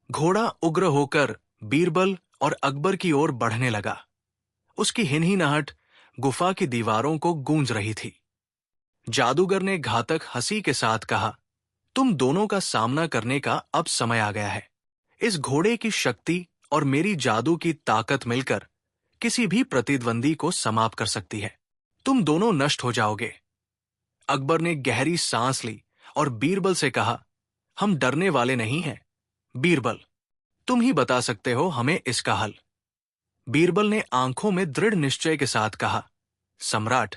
घोड़ा उग्र होकर बीरबल और अकबर की ओर बढ़ने लगा। उसकी हिनहिनाहट गुफा की दीवारों को गूंज रही थी। जादूगर ने घातक हंसी के साथ कहा, तुम दोनों का सामना करने का अब समय आ गया है। इस घोड़े की शक्ति और मेरी जादू की ताकत मिलकर किसी भी प्रतिद्वंदी को समाप्त कर सकती है। तुम दोनों नष्ट हो जाओगे। अकबर ने गहरी सांस ली और बीरबल से कहा, हम डरने वाले नहीं हैं। बीरबल, तुम ही बता सकते हो हमें इसका हल। बीरबल ने आंखों में दृढ़ निश्चय के साथ कहा, सम्राट,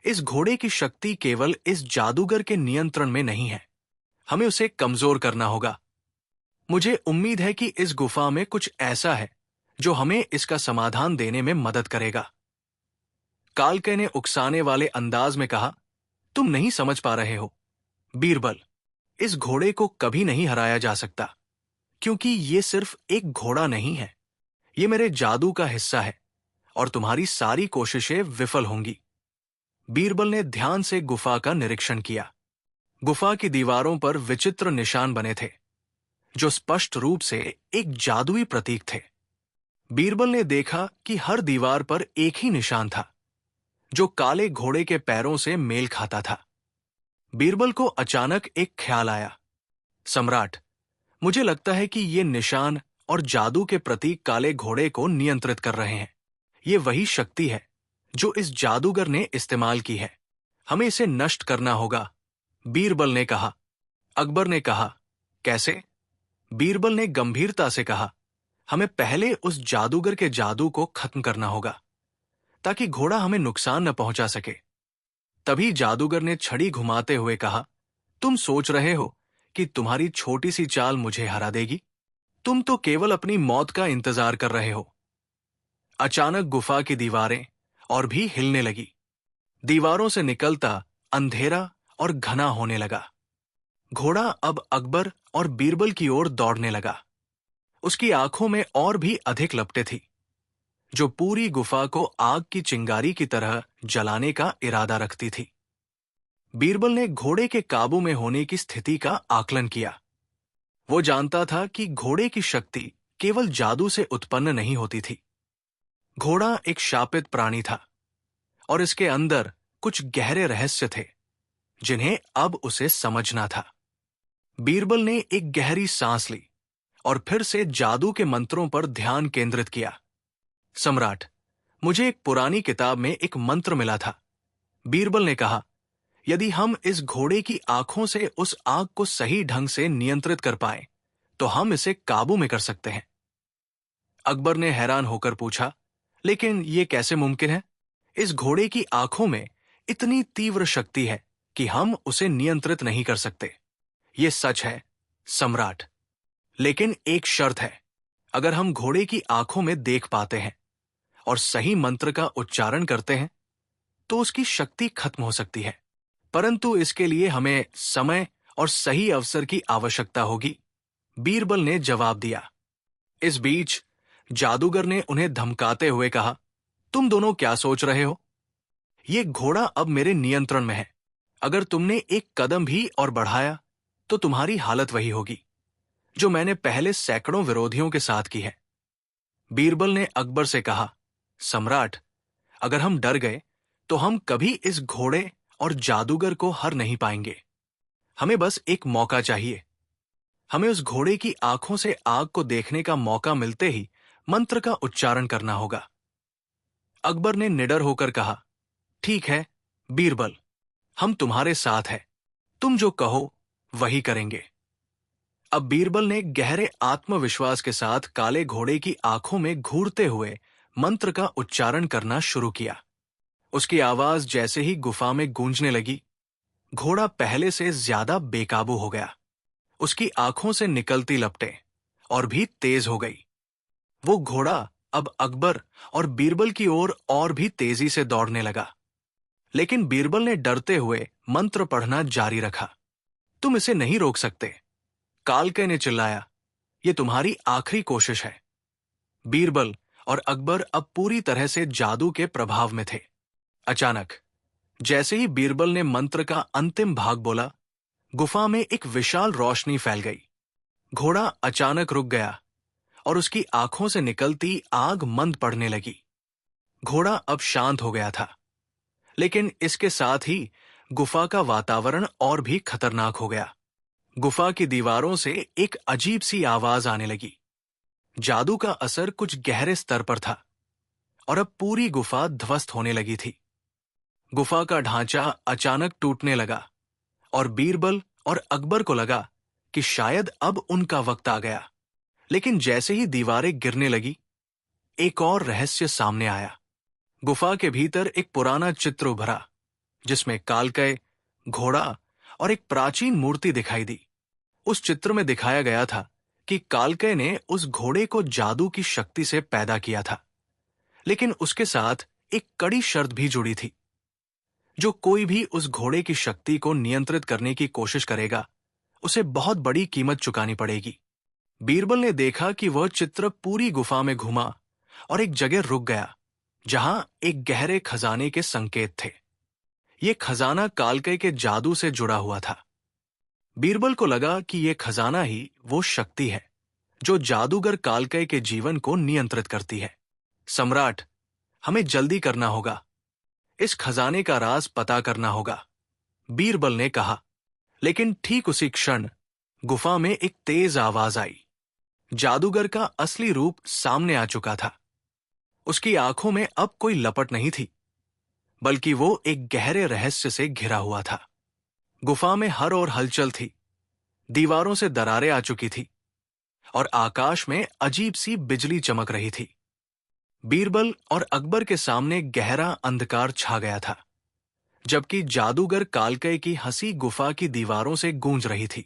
इस घोड़े की शक्ति केवल इस जादूगर के नियंत्रण में नहीं है। हमें उसे कमजोर करना होगा। मुझे उम्मीद है कि इस गुफा में कुछ ऐसा है जो हमें इसका समाधान देने में मदद करेगा। कालकय ने उकसाने वाले अंदाज में कहा, तुम नहीं समझ पा रहे हो बीरबल। इस घोड़े को कभी नहीं हराया जा सकता, क्योंकि ये सिर्फ एक घोड़ा नहीं है। ये मेरे जादू का हिस्सा है और तुम्हारी सारी कोशिशें विफल होंगी। बीरबल ने ध्यान से गुफा का निरीक्षण किया। गुफा की दीवारों पर विचित्र निशान बने थे, जो स्पष्ट रूप से एक जादुई प्रतीक थे। बीरबल ने देखा कि हर दीवार पर एक ही निशान था, जो काले घोड़े के पैरों से मेल खाता था। बीरबल को अचानक एक ख्याल आया, सम्राट, मुझे लगता है कि ये निशान और जादू के प्रतीक काले घोड़े को नियंत्रित कर रहे हैं। ये वही शक्ति है जो इस जादूगर ने इस्तेमाल की है। हमें इसे नष्ट करना होगा, बीरबल ने कहा। अकबर ने कहा, कैसे? बीरबल ने गंभीरता से कहा, हमें पहले उस जादूगर के जादू को खत्म करना होगा, ताकि घोड़ा हमें नुकसान न पहुंचा सके। तभी जादूगर ने छड़ी घुमाते हुए कहा, तुम सोच रहे हो कि तुम्हारी छोटी सी चाल मुझे हरा देगी? तुम तो केवल अपनी मौत का इंतजार कर रहे हो। अचानक गुफा की दीवारें और भी हिलने लगी। दीवारों से निकलता अंधेरा और घना होने लगा। घोड़ा अब अकबर और बीरबल की ओर दौड़ने लगा। उसकी आंखों में और भी अधिक लपटें थी, जो पूरी गुफा को आग की चिंगारी की तरह जलाने का इरादा रखती थी। बीरबल ने घोड़े के काबू में होने की स्थिति का आकलन किया। वो जानता था कि घोड़े की शक्ति केवल जादू से उत्पन्न नहीं होती थी। घोड़ा एक शापित प्राणी था और इसके अंदर कुछ गहरे रहस्य थे जिन्हें अब उसे समझना था। बीरबल ने एक गहरी सांस ली और फिर से जादू के मंत्रों पर ध्यान केंद्रित किया। सम्राट, मुझे एक पुरानी किताब में एक मंत्र मिला था, बीरबल ने कहा। यदि हम इस घोड़े की आंखों से उस आग को सही ढंग से नियंत्रित कर पाए तो हम इसे काबू में कर सकते हैं। अकबर ने हैरान होकर पूछा, लेकिन यह कैसे मुमकिन है? इस घोड़े की आंखों में इतनी तीव्र शक्ति है कि हम उसे नियंत्रित नहीं कर सकते। यह सच है, सम्राट, लेकिन एक शर्त है। अगर हम घोड़े की आंखों में देख पाते हैं और सही मंत्र का उच्चारण करते हैं तो उसकी शक्ति खत्म हो सकती है, परंतु इसके लिए हमें समय और सही अवसर की आवश्यकता होगी, बीरबल ने जवाब दिया। इस बीच जादूगर ने उन्हें धमकाते हुए कहा, तुम दोनों क्या सोच रहे हो? ये घोड़ा अब मेरे नियंत्रण में है। अगर तुमने एक कदम भी और बढ़ाया तो तुम्हारी हालत वही होगी जो मैंने पहले सैकड़ों विरोधियों के साथ की है। बीरबल ने अकबर से कहा, सम्राट, अगर हम डर गए तो हम कभी इस घोड़े और जादूगर को हर नहीं पाएंगे। हमें बस एक मौका चाहिए। हमें उस घोड़े की आंखों से आग को देखने का मौका मिलते ही मंत्र का उच्चारण करना होगा। अकबर ने निडर होकर कहा, ठीक है बीरबल, हम तुम्हारे साथ हैं। तुम जो कहो वही करेंगे। अब बीरबल ने गहरे आत्मविश्वास के साथ काले घोड़े की आंखों में घूरते हुए मंत्र का उच्चारण करना शुरू किया। उसकी आवाज जैसे ही गुफा में गूंजने लगी, घोड़ा पहले से ज्यादा बेकाबू हो गया। उसकी आंखों से निकलती लपटें और भी तेज हो गई। वो घोड़ा अब अकबर और बीरबल की ओर और भी तेजी से दौड़ने लगा, लेकिन बीरबल ने डरते हुए मंत्र पढ़ना जारी रखा। तुम इसे नहीं रोक सकते, कालके ने चिल्लाया। ये तुम्हारी आखिरी कोशिश है। बीरबल और अकबर अब पूरी तरह से जादू के प्रभाव में थे। अचानक जैसे ही बीरबल ने मंत्र का अंतिम भाग बोला, गुफा में एक विशाल रोशनी फैल गई। घोड़ा अचानक रुक गया और उसकी आंखों से निकलती आग मंद पड़ने लगी। घोड़ा अब शांत हो गया था, लेकिन इसके साथ ही गुफा का वातावरण और भी खतरनाक हो गया। गुफा की दीवारों से एक अजीब सी आवाज आने लगी। जादू का असर कुछ गहरे स्तर पर था और अब पूरी गुफा ध्वस्त होने लगी थी। गुफा का ढांचा अचानक टूटने लगा और बीरबल और अकबर को लगा कि शायद अब उनका वक्त आ गया। लेकिन जैसे ही दीवारें गिरने लगी, एक और रहस्य सामने आया। गुफा के भीतर एक पुराना चित्र उभरा जिसमें कालकय, घोड़ा और एक प्राचीन मूर्ति दिखाई दी। उस चित्र में दिखाया गया था कि कालकय ने उस घोड़े को जादू की शक्ति से पैदा किया था, लेकिन उसके साथ एक कड़ी शर्त भी जुड़ी थी। जो कोई भी उस घोड़े की शक्ति को नियंत्रित करने की कोशिश करेगा, उसे बहुत बड़ी कीमत चुकानी पड़ेगी। बीरबल ने देखा कि वह चित्र पूरी गुफा में घुमा और एक जगह रुक गया जहां एक गहरे खजाने के संकेत थे। यह खजाना कालकय के जादू से जुड़ा हुआ था। बीरबल को लगा कि यह खजाना ही वो शक्ति है जो जादूगर कालकय के जीवन को नियंत्रित करती है। सम्राट, हमें जल्दी करना होगा। इस खजाने का राज पता करना होगा, बीरबल ने कहा। लेकिन ठीक उसी क्षण गुफा में एक तेज आवाज आई। जादूगर का असली रूप सामने आ चुका था। उसकी आंखों में अब कोई लपट नहीं थी, बल्कि वो एक गहरे रहस्य से घिरा हुआ था। गुफा में हर ओर हलचल थी, दीवारों से दरारें आ चुकी थी और आकाश में अजीब सी बिजली चमक रही थी। बीरबल और अकबर के सामने गहरा अंधकार छा गया था, जबकि जादूगर कालकय की हंसी गुफा की दीवारों से गूंज रही थी।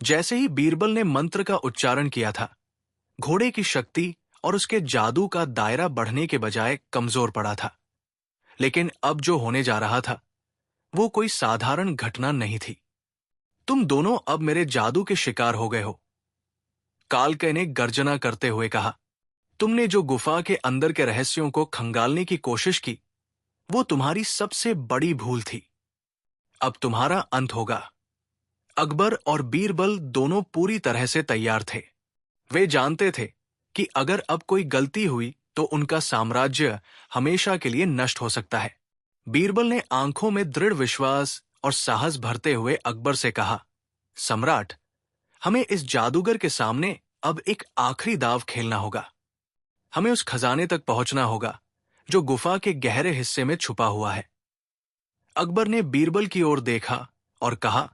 जैसे ही बीरबल ने मंत्र का उच्चारण किया था, घोड़े की शक्ति और उसके जादू का दायरा बढ़ने के बजाय कमजोर पड़ा था। लेकिन अब जो होने जा रहा था वो कोई साधारण घटना नहीं थी। तुम दोनों अब मेरे जादू के शिकार हो गए हो, कालकय ने गर्जना करते हुए कहा। तुमने जो गुफा के अंदर के रहस्यों को खंगालने की कोशिश की, वो तुम्हारी सबसे बड़ी भूल थी। अब तुम्हारा अंत होगा। अकबर और बीरबल दोनों पूरी तरह से तैयार थे। वे जानते थे कि अगर अब कोई गलती हुई तो उनका साम्राज्य हमेशा के लिए नष्ट हो सकता है। बीरबल ने आंखों में दृढ़ विश्वास और साहस भरते हुए अकबर से कहा, सम्राट, हमें इस जादूगर के सामने अब एक आखिरी दांव खेलना होगा। हमें उस खजाने तक पहुंचना होगा जो गुफा के गहरे हिस्से में छुपा हुआ है। अकबर ने बीरबल की ओर देखा और कहा,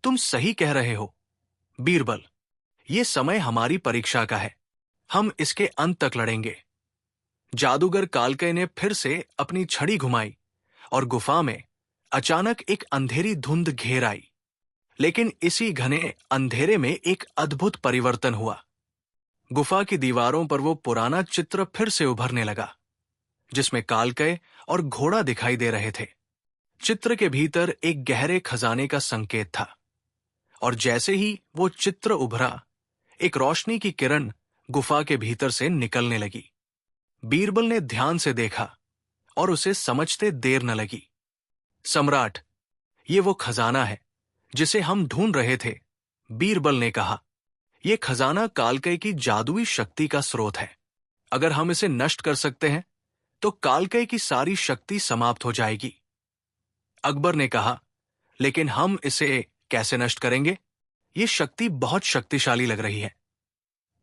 तुम सही कह रहे हो बीरबल, ये समय हमारी परीक्षा का है। हम इसके अंत तक लड़ेंगे। जादूगर कालकय ने फिर से अपनी छड़ी घुमाई और गुफा में अचानक एक अंधेरी धुंध घेर आई। लेकिन इसी घने अंधेरे में एक अद्भुत परिवर्तन हुआ। गुफा की दीवारों पर वो पुराना चित्र फिर से उभरने लगा, जिसमें कालकय और घोड़ा दिखाई दे रहे थे। चित्र के भीतर एक गहरे खजाने का संकेत था, और जैसे ही वो चित्र उभरा, एक रोशनी की किरण गुफा के भीतर से निकलने लगी। बीरबल ने ध्यान से देखा और उसे समझते देर न लगी। सम्राट, ये वो खजाना है जिसे हम ढूंढ रहे थे, बीरबल ने कहा। यह खजाना कालकय की जादुई शक्ति का स्रोत है। अगर हम इसे नष्ट कर सकते हैं तो कालकय की सारी शक्ति समाप्त हो जाएगी। अकबर ने कहा, लेकिन हम इसे कैसे नष्ट करेंगे? ये शक्ति बहुत शक्तिशाली लग रही है।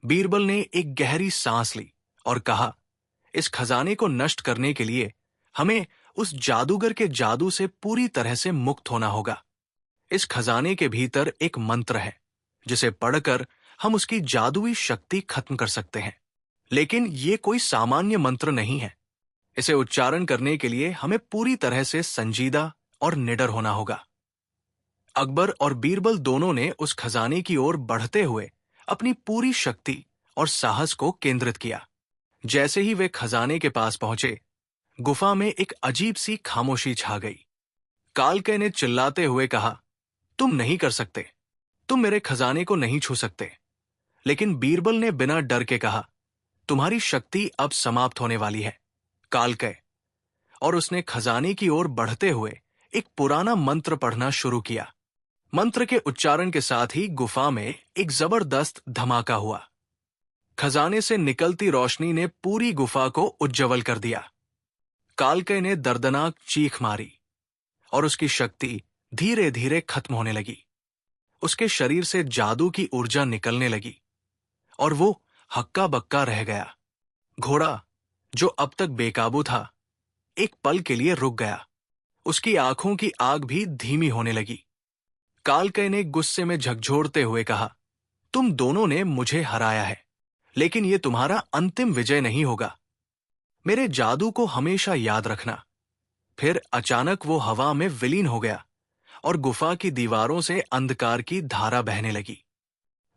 बीरबल ने एक गहरी सांस ली और कहा, इस खजाने को नष्ट करने के लिए हमें उस जादूगर के जादू से पूरी तरह से मुक्त होना होगा। इस खजाने के भीतर एक मंत्र है जिसे पढ़कर हम उसकी जादुई शक्ति खत्म कर सकते हैं। लेकिन ये कोई सामान्य मंत्र नहीं है। इसे उच्चारण करने के लिए हमें पूरी तरह से संजीदा और निडर होना होगा। अकबर और बीरबल दोनों ने उस खजाने की ओर बढ़ते हुए अपनी पूरी शक्ति और साहस को केंद्रित किया। जैसे ही वे खजाने के पास पहुंचे, गुफा में एक अजीब सी खामोशी छा गई। कालकय ने चिल्लाते हुए कहा, तुम नहीं कर सकते, तुम मेरे खजाने को नहीं छू सकते। लेकिन बीरबल ने बिना डर के कहा, तुम्हारी शक्ति अब समाप्त होने वाली है, कालकय। और उसने खजाने की ओर बढ़ते हुए एक पुराना मंत्र पढ़ना शुरू किया। मंत्र के उच्चारण के साथ ही गुफा में एक जबरदस्त धमाका हुआ। खजाने से निकलती रोशनी ने पूरी गुफा को उज्जवल कर दिया। कालकय ने दर्दनाक चीख मारी और उसकी शक्ति धीरे धीरे खत्म होने लगी। उसके शरीर से जादू की ऊर्जा निकलने लगी और वो हक्का बक्का रह गया। घोड़ा, जो अब तक बेकाबू था, एक पल के लिए रुक गया। उसकी आंखों की आग भी धीमी होने लगी। कालकय ने गुस्से में झकझोरते हुए कहा, तुम दोनों ने मुझे हराया है, लेकिन यह तुम्हारा अंतिम विजय नहीं होगा। मेरे जादू को हमेशा याद रखना। फिर अचानक वो हवा में विलीन हो गया और गुफा की दीवारों से अंधकार की धारा बहने लगी।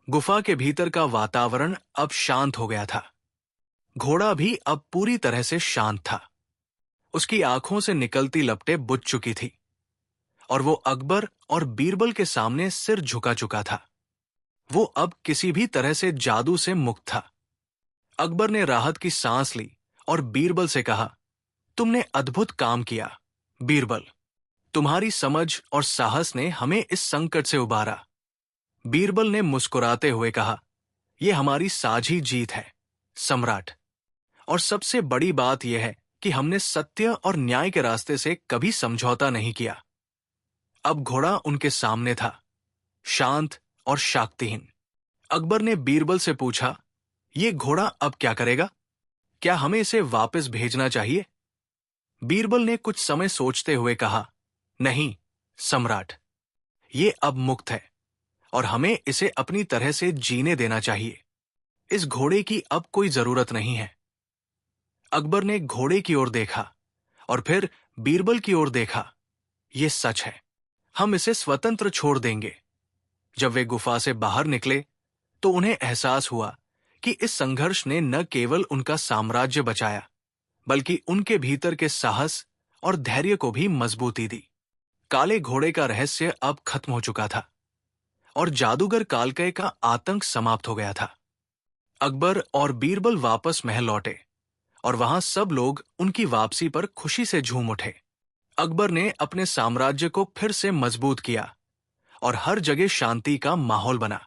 गुफा के भीतर का वातावरण अब शांत हो गया था। घोड़ा भी अब पूरी तरह से शांत था। उसकी आंखों से निकलती लपटें बुझ चुकी थी और वो अकबर और बीरबल के सामने सिर झुका चुका था। वो अब किसी भी तरह से जादू से मुक्त था। अकबर ने राहत की सांस ली और बीरबल से कहा, तुमने अद्भुत काम किया बीरबल। तुम्हारी समझ और साहस ने हमें इस संकट से उबारा। बीरबल ने मुस्कुराते हुए कहा, यह हमारी साझी जीत है सम्राट। और सबसे बड़ी बात यह है कि हमने सत्य और न्याय के रास्ते से कभी समझौता नहीं किया। अब घोड़ा उनके सामने था, शांत और शक्तिहीन। अकबर ने बीरबल से पूछा, यह घोड़ा अब क्या करेगा? क्या हमें इसे वापस भेजना चाहिए? बीरबल ने कुछ समय सोचते हुए कहा, नहीं सम्राट, ये अब मुक्त है और हमें इसे अपनी तरह से जीने देना चाहिए। इस घोड़े की अब कोई जरूरत नहीं है। अकबर ने घोड़े की ओर देखा और फिर बीरबल की ओर देखा। यह सच है, हम इसे स्वतंत्र छोड़ देंगे। जब वे गुफा से बाहर निकले तो उन्हें एहसास हुआ कि इस संघर्ष ने न केवल उनका साम्राज्य बचाया, बल्कि उनके भीतर के साहस और धैर्य को भी मजबूती दी। काले घोड़े का रहस्य अब खत्म हो चुका था और जादूगर कालकय का आतंक समाप्त हो गया था। अकबर और बीरबल वापस महल लौटे और वहां सब लोग उनकी वापसी पर खुशी से झूम उठे। अकबर ने अपने साम्राज्य को फिर से मजबूत किया और हर जगह शांति का माहौल बना।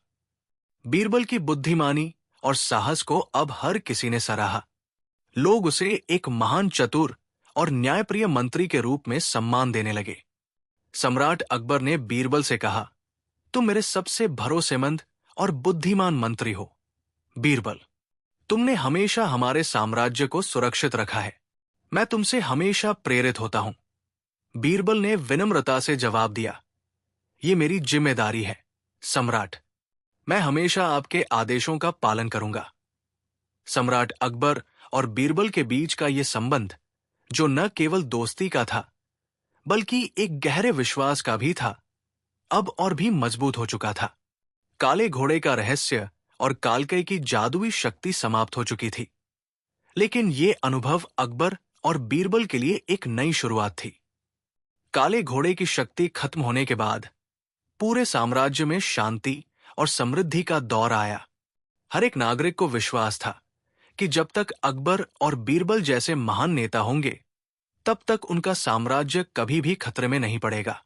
बीरबल की बुद्धिमानी और साहस को अब हर किसी ने सराहा। लोग उसे एक महान चतुर और न्यायप्रिय मंत्री के रूप में सम्मान देने लगे। सम्राट अकबर ने बीरबल से कहा, तुम मेरे सबसे भरोसेमंद और बुद्धिमान मंत्री हो। बीरबल, तुमने हमेशा हमारे साम्राज्य को सुरक्षित रखा है। मैं तुमसे हमेशा प्रेरित होता हूं। बीरबल ने विनम्रता से जवाब दिया, ये मेरी जिम्मेदारी है सम्राट। मैं हमेशा आपके आदेशों का पालन करूंगा। सम्राट अकबर और बीरबल के बीच का यह संबंध, जो न केवल दोस्ती का था बल्कि एक गहरे विश्वास का भी था, अब और भी मजबूत हो चुका था। काले घोड़े का रहस्य और कालकई की जादुई शक्ति समाप्त हो चुकी थी, लेकिन ये अनुभव अकबर और बीरबल के लिए एक नई शुरुआत थी। काले घोड़े की शक्ति खत्म होने के बाद पूरे साम्राज्य में शांति और समृद्धि का दौर आया। हर एक नागरिक को विश्वास था कि जब तक अकबर और बीरबल जैसे महान नेता होंगे, तब तक उनका साम्राज्य कभी भी खतरे में नहीं पड़ेगा।